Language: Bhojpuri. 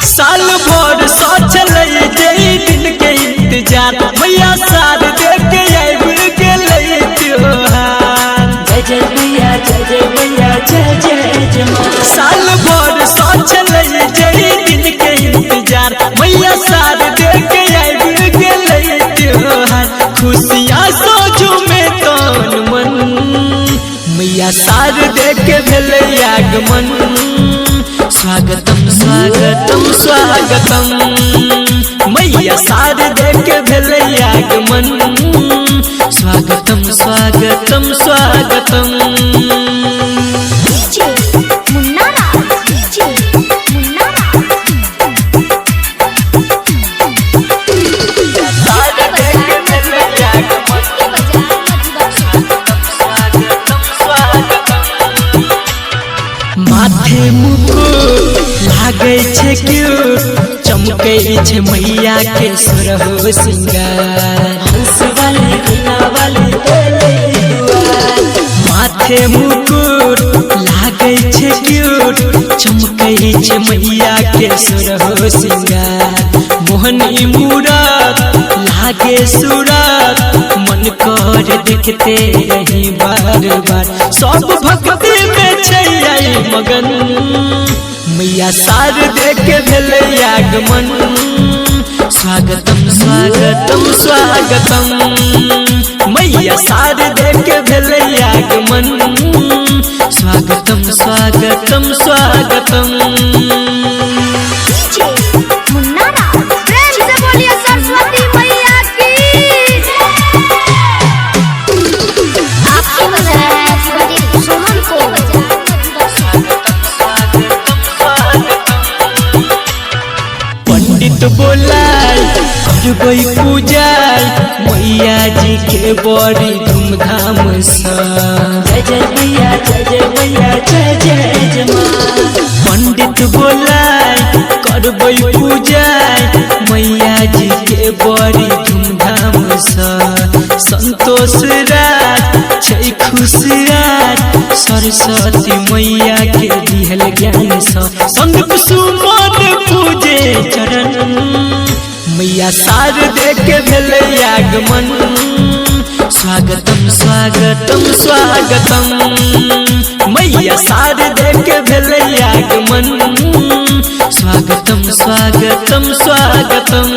साल भर सोचल दिन के इंतजार मैया सार देख आइब गेलै त्योहार। जय जय मैया जय जय मैया जय जय जय। साल भर सोचल दिन के इंतजार मैया सार देख आइब गेलै त्योहार। खुशियाँ सोचू में तन मन मैया सार देख भेलै आगमन। स्वागतम स्वागतम स्वागतम मैया सार देख भेलै आगमन। स्वागतम स्वागतम स्वागतम। माथे मुकुट लागे छे क्यूट चमके छे मैया के सुरहो सिंगार। हंस वाली वीणा वाली तेरे दुआर। माथे मुकुट लागे छे क्यूट चमके छे मैया के सुरहो सिंगार। मोहनी मूरत लागे सूरत मन कर देखते रही बार बार। सब भक्ति में छे मगन मैया सार देख भेलै आगमन। स्वागतम स्वागतम स्वागतम मैया सार देख भेलै आगमन। स्वागतम स्वागतम स्वागतम। पंडित बोलाई करबै पूजाई मैया जी के बड़ी धूमधाम से। जय जय मैया जय जय मैया जय जय जय माँ। पंडित बोलाई करबै पूजाई मैया जी के बड़ी धूमधाम से। संतोष रात छै खुश रात सरस्वती मैया के दिहल ज्ञान से। संदीप सुमन पूजे चरण मैया सार देख भेलै आगमन। स्वागतम स्वागतम स्वागतम मैया सार देख भेलै आगमन। स्वागतम स्वागतम स्वागतम।